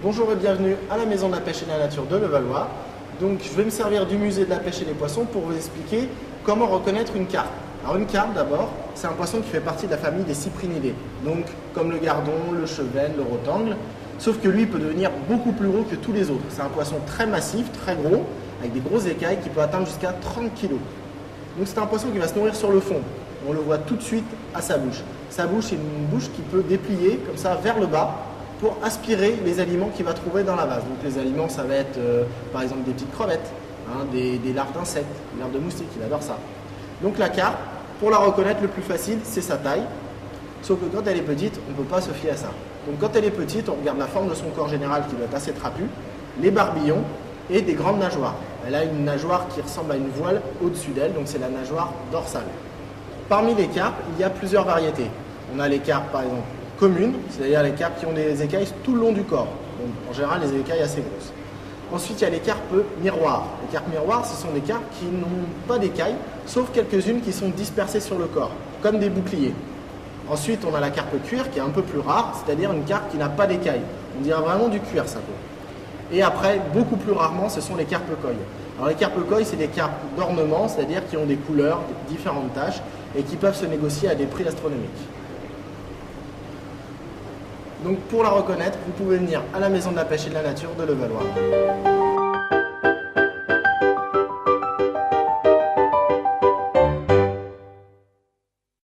Bonjour et bienvenue à la Maison de la Pêche et de la Nature de Levallois. Donc je vais me servir du musée de la pêche et des poissons pour vous expliquer comment reconnaître une carpe. Alors une carpe d'abord, c'est un poisson qui fait partie de la famille des cyprinidés, donc comme le gardon, le cheven, le rotangle, sauf que lui peut devenir beaucoup plus gros que tous les autres. C'est un poisson très massif, très gros, avec des grosses écailles qui peut atteindre jusqu'à 30 kg. Donc c'est un poisson qui va se nourrir sur le fond. On le voit tout de suite à sa bouche. Sa bouche est une bouche qui peut déplier comme ça vers le bas pour aspirer les aliments qu'il va trouver dans la vase. Donc les aliments, ça va être par exemple des petites crevettes, des larves d'insectes, des larves de moustiques, il adore ça. Donc la carpe, pour la reconnaître, le plus facile, c'est sa taille. Sauf que quand elle est petite, on ne peut pas se fier à ça. Donc quand elle est petite, on regarde la forme de son corps général qui doit être assez trapu, les barbillons et des grandes nageoires. Elle a une nageoire qui ressemble à une voile au-dessus d'elle, donc c'est la nageoire dorsale. Parmi les carpes, il y a plusieurs variétés. On a les carpes par exemple communes, c'est-à-dire les carpes qui ont des écailles tout le long du corps. Donc en général des écailles assez grosses. Ensuite il y a les carpes miroirs. Les carpes miroirs, ce sont des carpes qui n'ont pas d'écailles, sauf quelques-unes qui sont dispersées sur le corps, comme des boucliers. Ensuite on a la carpe cuir qui est un peu plus rare, c'est-à-dire une carpe qui n'a pas d'écailles. On dirait vraiment du cuir sa peau. Et après, beaucoup plus rarement, ce sont les carpes coilles. Alors les carpes coilles, c'est des carpes d'ornement, c'est-à-dire qui ont des couleurs, différentes taches, et qui peuvent se négocier à des prix astronomiques. Donc pour la reconnaître, vous pouvez venir à la Maison de la Pêche et de la Nature de Levallois.